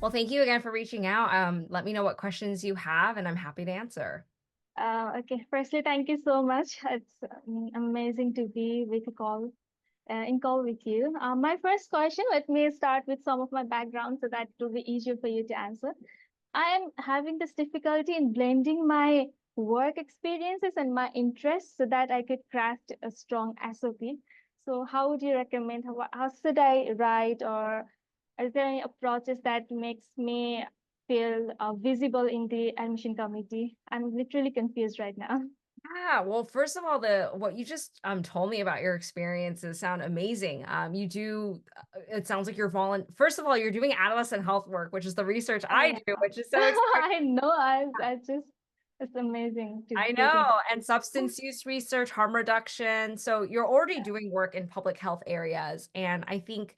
Well, thank you again for reaching out. Let me know what questions you have, and I'm happy to answer. Okay, firstly, thank you so much. It's amazing to be with a call, in call with you. My first question, let me start with some of my background so that it will be easier for you to answer. I am having this difficulty in blending my work experiences and my interests so that I could craft a strong SOP. So, how would you recommend? How should I write, or are there any approaches that makes me feel visible in the admission committee? I'm literally confused right now. Yeah, well, first of all, the what you just told me about your experiences sound amazing. You do it sounds like you're first of all, you're doing adolescent health work, which is the research I Yeah, do, which is so exciting. I know. I just, it's amazing to I get into. know, and substance use research, harm reduction. So you're already doing work in public health areas. And I think,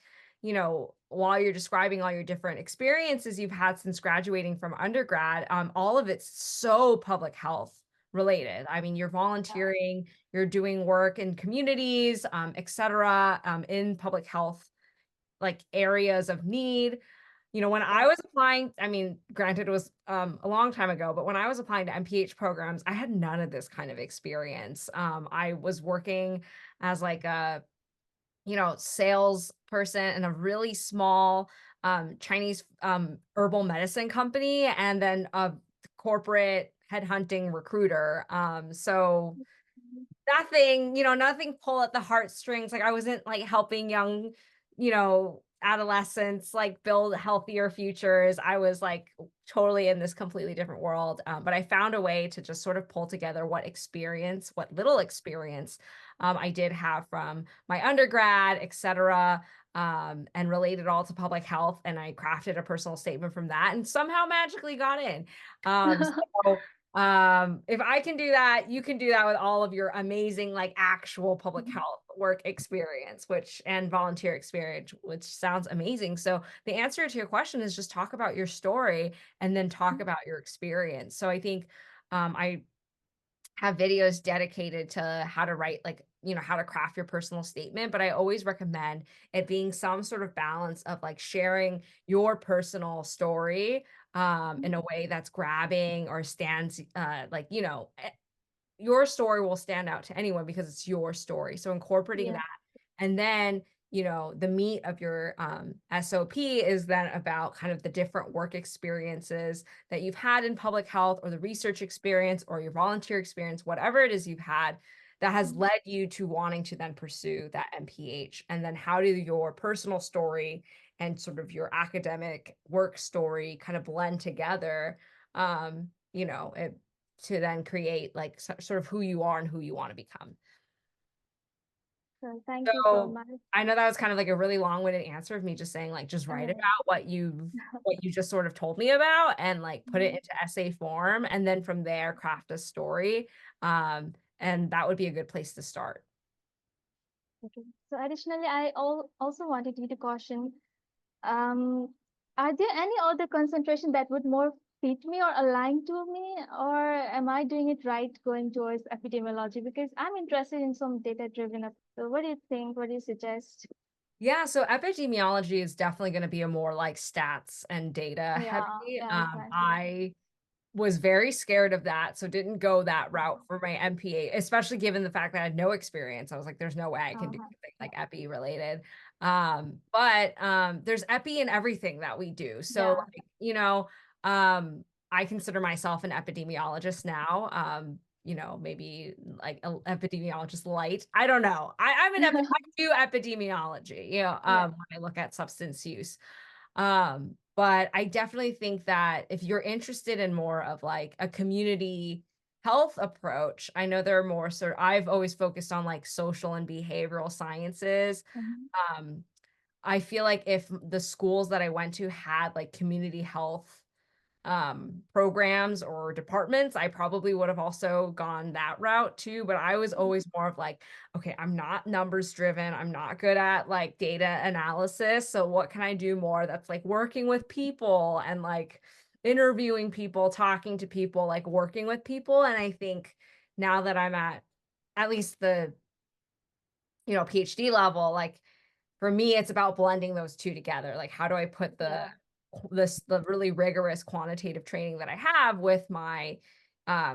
while you're describing all your different experiences you've had since graduating from undergrad, all of it's so public health related. I mean, you're volunteering, you're doing work in communities, et cetera, in public health, like areas of need. When I Yeah. was applying, I mean, granted it was a long time ago, but when I was applying to MPH programs, I had none of this kind of experience. I was working as like a, sales person in a really small Chinese herbal medicine company, and then a corporate headhunting recruiter. So nothing, nothing pull at the heartstrings. Like I wasn't like helping young, adolescents like build healthier futures. I was like totally in this completely different world. But I found a way to just sort of pull together what little experience I did have from my undergrad, et cetera, and relate it all to public health. And I crafted a personal statement from that and somehow magically got in. So if I can do that, you can do that with all of your amazing, like actual public health work experience, and volunteer experience, which sounds amazing. So the answer to your question is just talk about your story and then talk about your experience. So I think I have videos dedicated to how to write, like, how to craft your personal statement, but I always recommend it being some sort of balance of like sharing your personal story in a way that's grabbing or stands like, your story will stand out to anyone because it's your story. So incorporating Yeah. that. And then, the meat of your SOP is then about kind of the different work experiences that you've had in public health, or the research experience, or your volunteer experience, whatever it is you've had that has led you to wanting to then pursue that MPH. And then how do your personal story and sort of your academic work story kind of blend together, it, to then create like sort of who you are and who you want to become. So thank you so So much. I know that was kind of like a really long-winded answer of me just saying like just write Uh, about what you just sort of told me about, and like put it into essay form, and then from there craft a story. And that would be a good place to start. Okay. So additionally, I also wanted you to caution, um, are there any other concentration that would more fit me or align to me, or am I doing it right going towards epidemiology? Because I'm interested in some data-driven. So what do you think? What do you suggest? Yeah, so epidemiology is definitely going to be a more like stats and data Yeah, heavy. yeah, exactly. I was very scared of that, so didn't go that route for my MPA, especially given the fact that I had no experience. I was like, there's no way I can do Uh-huh. something like epi related. But there's epi in everything that we do. So Yeah. like, I consider myself an epidemiologist now. Maybe like an epidemiologist light. I don't know. I do epidemiology, Yeah. when I look at substance use. But I definitely think that if you're interested in more of like a community health approach, I know there are more I've always focused on like social and behavioral sciences. Mhm. Um, I feel like if the schools that I went to had like community health programs or departments, I probably would have also gone that route too. But I was always more of like, okay, I'm not numbers driven. I'm not good at like data analysis. So what can I do more that's like working with people and like interviewing people, talking to people, like working with people. And I think now that I'm at least the, PhD level, like for me, it's about blending those two together. Like, how do I put the Yeah. the really rigorous quantitative training that I have with my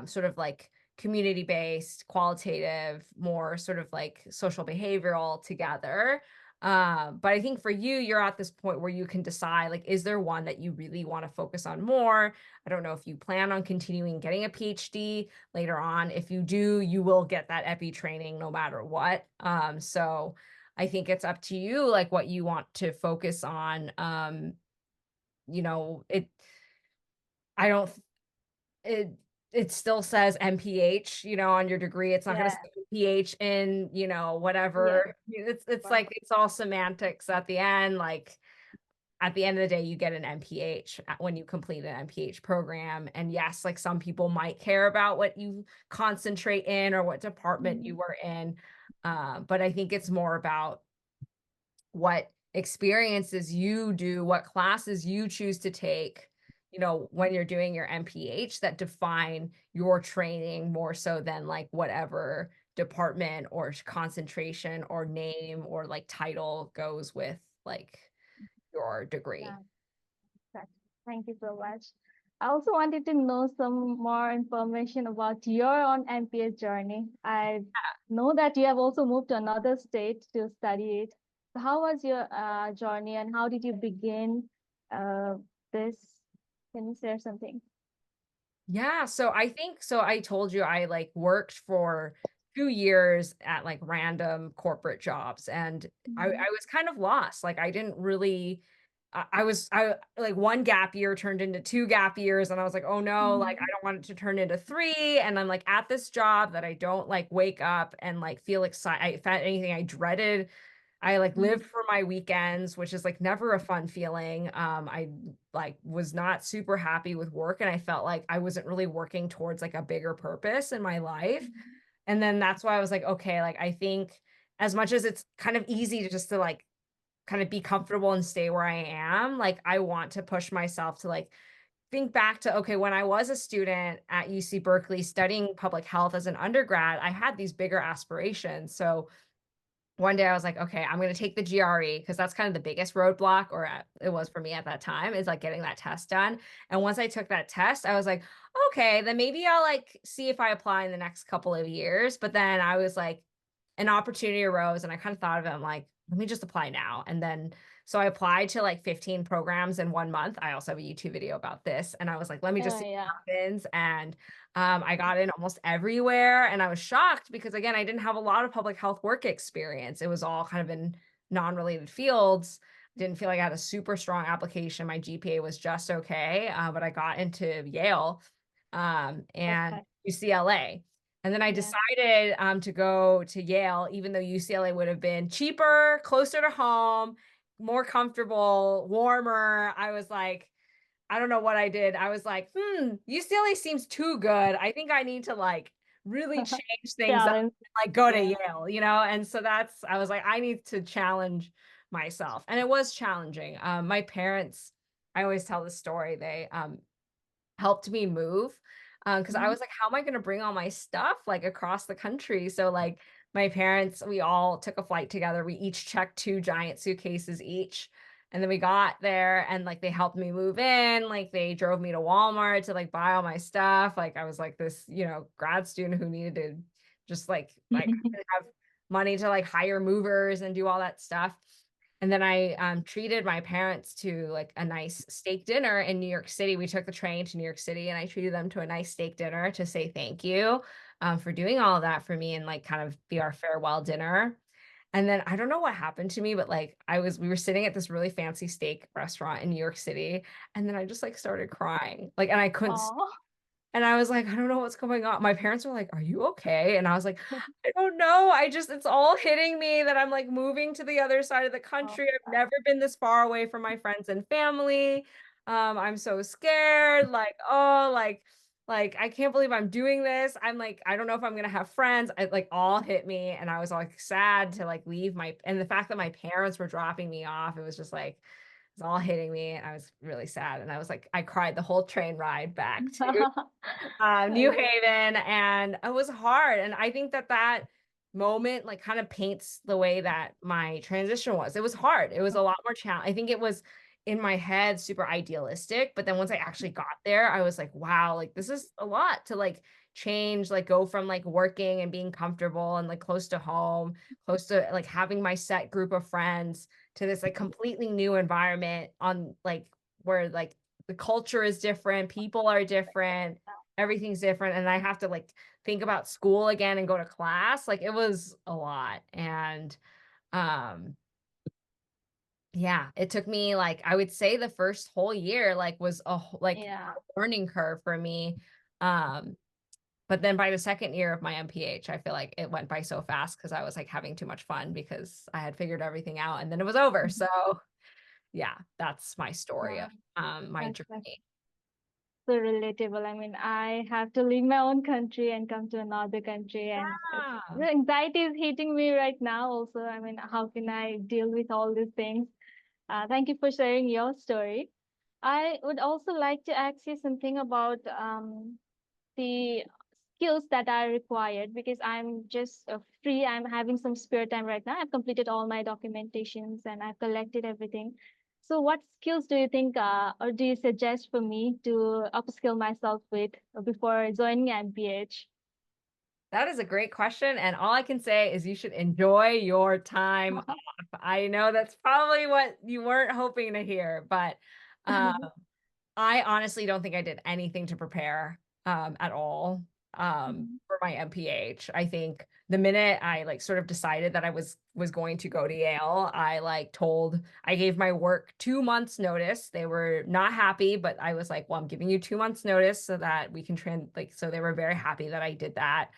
sort of like community based, qualitative, more sort of like social behavioral together. But I think for you, you're at this point where you can decide, like, is there one that you really want to focus on more? I don't know if you plan on continuing getting a PhD later on. If you do, you will get that epi training no matter what. So I think it's up to you, like what you want to focus on. It I don't it it still says MPH, on your degree. It's not going to Yeah. say MPH in, Yes. whatever. It's Right. like it's all semantics at the end. Like at the end of the day, you get an MPH when you complete an MPH program. And yes, like some people might care about what you concentrate in or what department you Mhm. were in. But I think it's more about what experiences you do, what classes you choose to take, when you're doing your MPH that define your training more so than like whatever department or concentration or name or like title goes with like your degree. Yeah. Correct. Thank you so much. I also wanted to know some more information about your own MPS journey. I know that you have also moved to another state to study it. So how was your journey and how did you begin uh, this? Can you share something? Yeah, so I think so I told you I like worked for 2 years at like random corporate jobs and I Mhm. was kind of lost. Like I didn't really I like one gap year turned into 2 gap years and I was like, "Oh no, like I Mhm. don't want it to turn into 3." And I'm like at this job that I don't like wake up and like feel excited. If anything, I dreaded. I like lived Mhm. for my weekends, which is like never a fun feeling. I like was not super happy with work and I felt like I wasn't really working towards like a bigger purpose in my life. Mhm. And then that's why I was like, okay, like I think as much as it's kind of easy to just to like kind of be comfortable and stay where I am, like I want to push myself to like think back to okay, when I was a student at UC Berkeley studying public health as an undergrad, I had these bigger aspirations. So one day I was like, okay, I'm going to take the GRE because that's kind of the biggest roadblock, or it was for me at that time, is like getting that test done. And once I took that test, I was like, okay, then maybe I'll like see if I apply in the next couple of years. But then I was like, an opportunity arose and I kind of thought of it. I'm like, let me just apply now. And then, so I applied to like 15 programs in 1 month. I also have a YouTube video about this. And I was like, let me just Oh, see yeah. what happens. And I got in almost everywhere. And I was shocked because, again, I didn't have a lot of public health work experience. It was all kind of in non related fields. Didn't feel like I had a super strong application. My GPA was just okay. But I got into Yale and Perfect. UCLA. And then I Yeah. decided to go to Yale, even though UCLA would have been cheaper, closer to home, more comfortable, warmer. I was like, I don't know what I did. I was like, UCLA seems too good. I think I need to like really change things up Challenge. and like go to Yeah. Yale. And so I was like, I need to challenge myself. And it was challenging. My parents, I always tell this story. They helped me move because I Mhm. was like, how am I going to bring all my stuff like across the country? So like my parents, we all took a flight together. We each checked 2 giant suitcases each. And then we got there and like they helped me move in. Like they drove me to Walmart to like buy all my stuff. Like I was like this, grad student who needed to just like have money to like hire movers and do all that stuff. And then I treated my parents to like a nice steak dinner in New York City. We took the train to New York City and I treated them to a nice steak dinner to say thank you for doing all of that for me and like kind of be our farewell dinner. And then I don't know what happened to me, but like we were sitting at this really fancy steak restaurant in New York City. And then I just like started crying. Like, and I couldn't Oh. and I was like, I don't know what's going on. My parents were like, Are you okay? And I was like, I don't know. It's all hitting me that I'm like moving to the other side of the Oh, country. I've never been this far away from my friends and family. I'm so scared. Like, oh, like I can't believe I'm doing this. I'm like, I don't know if I'm gonna have friends. It like all hit me, and I was like sad to like leave and the fact that my parents were dropping me off, it was just like it's all hitting me. And I was really sad. And I was like, I cried the whole train ride back to New Okay. Haven, and it was hard. And I think that moment like kind of paints the way that my transition was. It was hard. It was a lot more challenge. I think in my head super idealistic, but then once I actually got there, I was like, wow, like this is a lot to like change, like go from like working and being comfortable and like close to home, close to like having my set group of friends to this like completely new environment on like where like the culture is different, people are different, everything's different. And I have to like think about school again and go to class. Like it was a lot. And um yeah, it took me, like, I would say the first whole year, like, was like, Yeah. a learning curve for me, um, but then by the 2nd year of my MPH, I feel like it went by so fast because I was, like, having too much fun because I had figured everything out, and then it was over, Mhm. so, yeah, that's my story of, Yeah, my that's journey. so relatable. I mean, I have to leave my own country and come to another country, and Yeah. the anxiety is hitting me right now. Also, I mean, how can I deal with all these things? Thank you for sharing your story. I would also like to ask you something about the skills that are required because I'm just free. I'm having some spare time right now. I've completed all my documentations and I've collected everything. So, what skills do you think, or do you suggest for me to upskill myself with before joining MPH? That is a great question, and all I can say is you should enjoy your time off. I know that's probably what you weren't hoping to hear, but, uh I honestly don't think I did anything to prepare, at all, for my MPH. I think the minute I, like, sort of decided that I was going to go to Yale, I gave my work 2 months notice. They were not happy, but I was like, "Well, I'm giving you 2 months notice so that we can so they were very happy that I did that.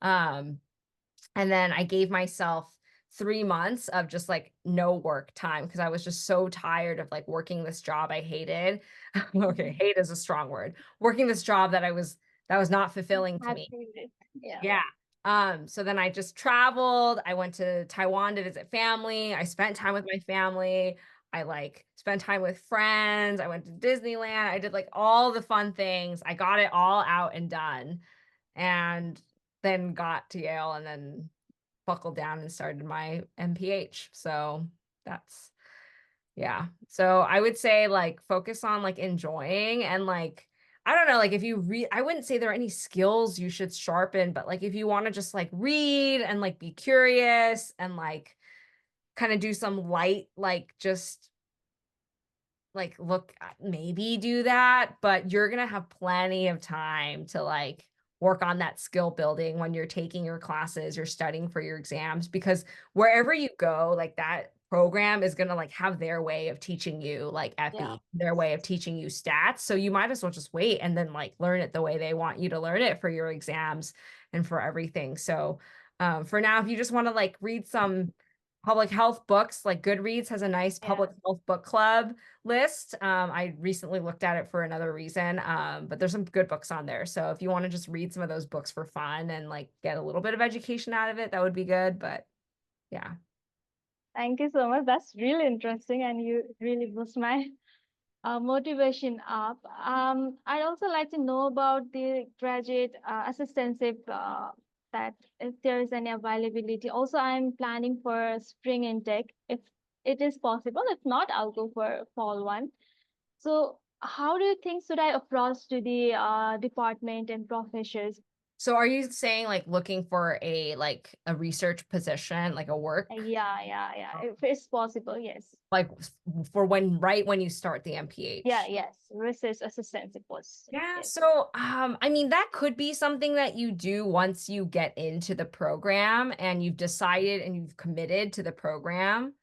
Um, and then I gave myself 3 months of just, like, no work time because I was just so tired of, like, working this job I hated. Okay, hate is a strong word. Working this job that was not fulfilling to me. Happy with, yeah. Yeah. So then I just traveled. I went to Taiwan to visit family. I spent time with my family. I, like, spent time with friends. I went to Disneyland. I did, like, all the fun things. I got it all out and done, and then got to Yale and then buckled down and started my MPH. So that's yeah. So I would say like focus on like enjoying and like I don't know, like if I wouldn't say there are any skills you should sharpen, but like if you want to just like read and like be curious and like kind of do some light like just like, look, maybe do that, but you're gonna have plenty of time to, like, work on that skill building when you're taking your classes, you're studying for your exams, because wherever you go, like, that program is gonna, like, have their way of teaching you, like, Yeah. FE, their way of teaching you stats, so you might as well just wait and then, like, learn it the way they want you to learn it for your exams and for everything, so, for now, if you just wanna, like, read some public health books, like, Goodreads has a nice Yeah. public health book club, list. I recently looked at it for another reason, but there's some good books on there. So if you want to just read some of those books for fun and like get a little bit of education out of it, that would be good. But yeah. Thank you so much. That's really interesting, and you really boost my motivation up. I'd also like to know about the graduate assistantship, that if there is any availability. Also, I'm planning for spring intake if it is possible. If not, I'll go for fall one. So, how do you think should I approach to the department and professors? So are you saying like looking for a research position, like a work, Yeah. If it's possible, yes. like for when you start the Yeah, MPH? yes. Research assistantship was Yeah, yes. so, I mean, that could be something that you do once you get into the program and you've decided and you've committed to the program.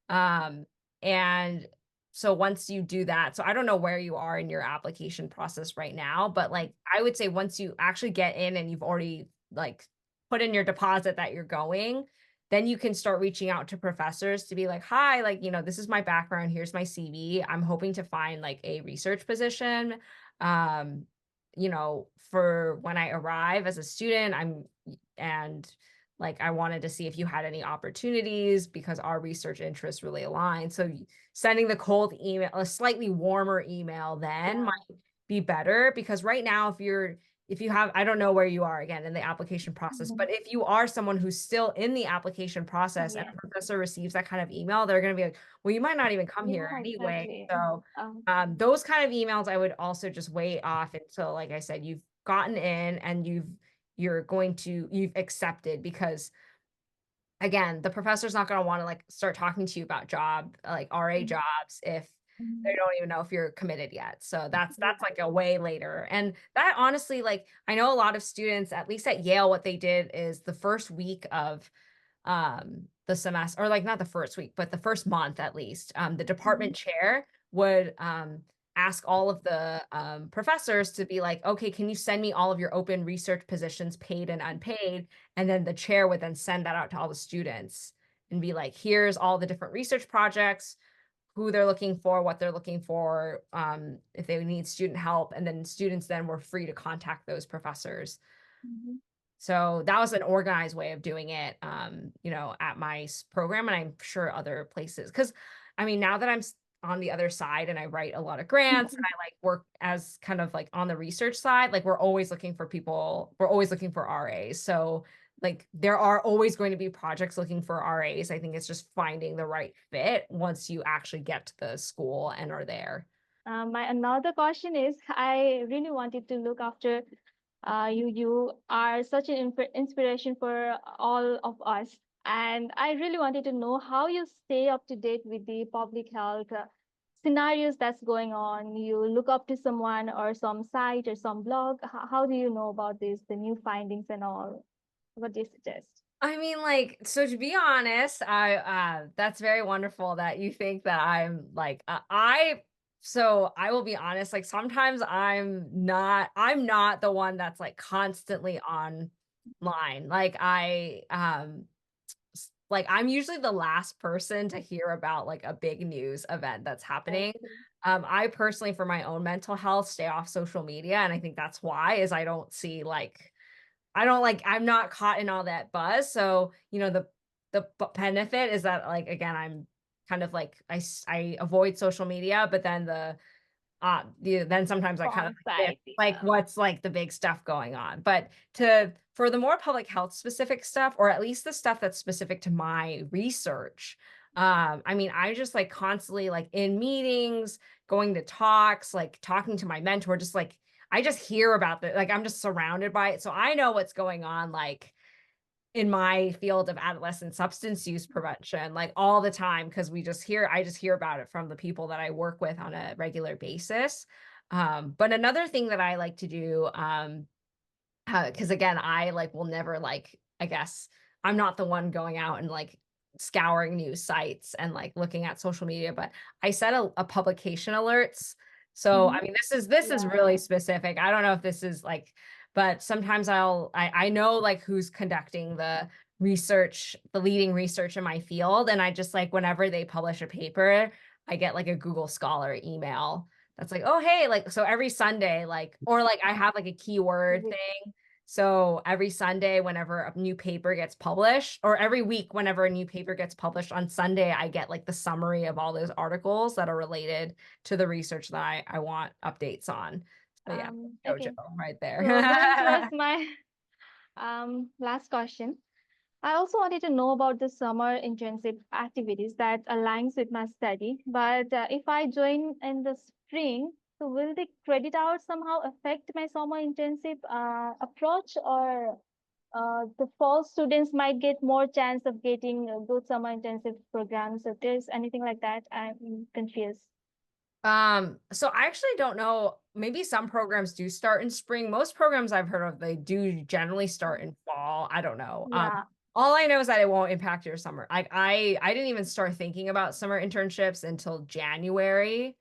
Um, and so once you do that, so I don't know where you are in your application process right now, but like I would say once you actually get in and you've already like put in your deposit that you're going, then you can start reaching out to professors to be like, hi, like, this is my background. Here's my CV. I'm hoping to find like a research position. Um, for when I arrive as a student, and like, I wanted to see if you had any opportunities because our research interests really align. So sending the cold email, a slightly warmer email then Yeah. might be better because right now, if you have, I don't know where you are again in the application process, Mhm. but if you are someone who's still in the application process and Yes. a professor receives that kind of email, they're going to be like, well, you might not even come here Yeah, anyway. exactly. So Okay. those kind of emails I would also just wait off until, like I said, you've gotten in and you've accepted, because again, the professor's not going to want to like start talking to you about like RA Mhm. jobs if they Mhm. don't even know if you're committed yet. So that's Yeah. like a way later. And that honestly, like I know a lot of students, at least at Yale, what they did is the first week of the semester, or like not the first week, but the first month at least, the Mhm. department chair would ask all of the professors to be like, okay, can you send me all of your open research positions, paid and unpaid? And then the chair would then send that out to all the students and be like, here's all the different research projects, who they're looking for, what they're looking for, if they need student help. And then students then were free to contact those professors. Mhm. So that was an organized way of doing it, at my program, and I'm sure other places. Because I mean, now that on the other side and I write a lot of grants and I like work as kind of like on the research side, like we're always looking for people. We're always looking for RAs. So like there are always going to be projects looking for RAs. I think it's just finding the right fit once you actually get to the school and are there. My another question is, I really wanted to look after you. You are such an inspiration for all of us, and I really wanted to know how you stay up to date with the public health scenarios that's going on. You look up to someone or some site or some blog. How do you know about this, the new findings and all? What do you suggest? I mean, like, so to be honest, that's very wonderful that you think that I'm like, so I will be honest, like sometimes I'm not the one that's like constantly online. Like I'm usually the last person to hear about like a big news event that's happening. Okay. I personally, for my own mental health, stay off social media. And I think that's why is I don't see like, I'm not caught in all that buzz. So, the benefit is that like again, I'm kind of like I avoid social media, but then then sometimes I kind of Wrong like miss side, like yeah. what's like the big stuff going on. But to for the more public health specific stuff, or at least the stuff that's specific to my research, I mean, I just like constantly like in meetings, going to talks, like talking to my mentor, just like I just hear about the like I'm just surrounded by it. So I know what's going on like in my field of adolescent substance use prevention like all the time, because I just hear about it from the people that I work with on a regular basis. But another thing that I like to do, because again, I like will never like, I guess I'm not the one going out and like scouring news sites and like looking at social media, but I set a publication alerts. So Mhm. I mean, this is Yeah. really specific. I don't know if this is like, but sometimes I know like who's conducting the research, the leading research in my field, and I just like whenever they publish a paper, I get like a Google Scholar email that's like, oh hey, like so every Sunday, like or like I have like a keyword With thing, so every Sunday, whenever a new paper gets published, or every week, whenever a new paper gets published on Sunday, I get like the summary of all those articles that are related to the research that I want updates on. So yeah, okay. JoJo right there. So going towards my last question. I also wanted to know about the summer internship activities that aligns with my study. But if I join in the spring, so will the credit hours somehow affect my summer internship approach, or the fall students might get more chance of getting a good summer internship programs? If there's anything like that, I'm confused. So I actually don't know. Maybe some programs do start in spring. Most programs I've heard of, they do generally start in fall. I don't know. Yeah. All I know is that it won't impact your summer. I didn't even start thinking about summer internships until January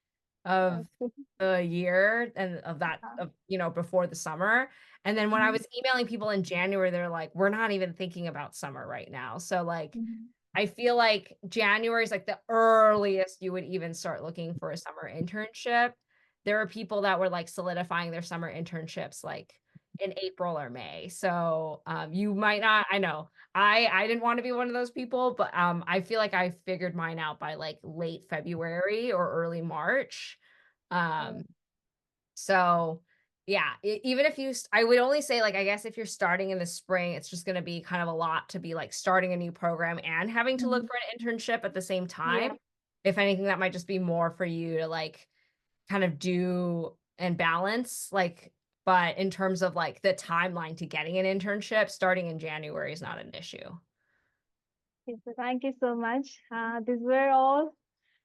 of Okay. the year and of that of before the summer. And then when I Mhm. was emailing people in January, they're like, we're not even thinking about summer right now. So like Mhm. I feel like January is like the earliest you would even start looking for a summer internship. There are people that were like solidifying their summer internships like in April or May. So you might not, I know. I didn't want to be one of those people, but I feel like I figured mine out by like late February or early March. Oh, Um so Yeah, even if I would only say, like, I guess if you're starting in the spring, it's just gonna be kind of a lot to be, like, starting a new program and having to look Mhm. for an internship at the same time. Yeah. If anything, that might just be more for you to, like, kind of do and balance, like, but in terms of, like, the timeline to getting an internship, starting in January is not an issue. Okay, so thank you so much. These were all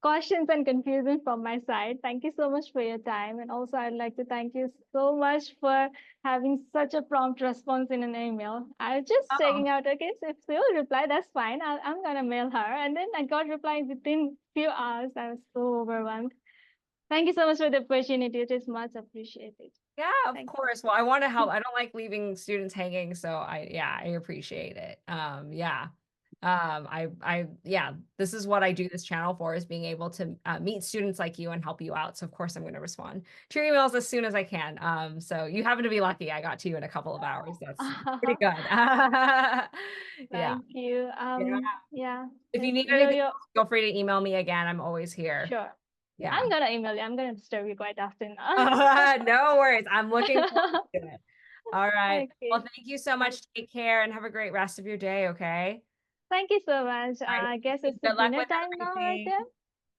questions and confusion from my side. Thank you so much for your time. And also, I'd like to thank you so much for having such a prompt response in an email. I was just Oh, checking out, okay, so if she will reply, that's fine. I'm going to mail her. And then I got reply within few hours. I was so overwhelmed. Thank you so much for the opportunity. It is much appreciated. yeah, of Thank course. Well, I wanna help. I don't like leaving students hanging, so I appreciate it. Yeah. Yeah, this is what I do this channel for, is being able to, meet students like you and help you out, so of course I'm gonna respond to your emails as soon as I can. So you happen to be lucky, I got to you in a couple of hours, that's pretty you. good. Yeah, Thank you. yeah. Yeah, If you need you're anything you're else, feel free to email me again, I'm always here. sure. Yeah. I'm gonna email you. I'm gonna disturb you quite often now. No worries. I'm looking forward to it. All right. Well, Okay. thank you so Thank much. Take care and have a great rest of your day, okay? thank you so much. All right. I guess it's the Good luck dinner with time now, right everything. there.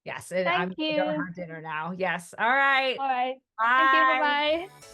Yes, and I'm Thank gonna go you. have dinner now. Yes. All right. All right. Thank you. Bye Bye. bye.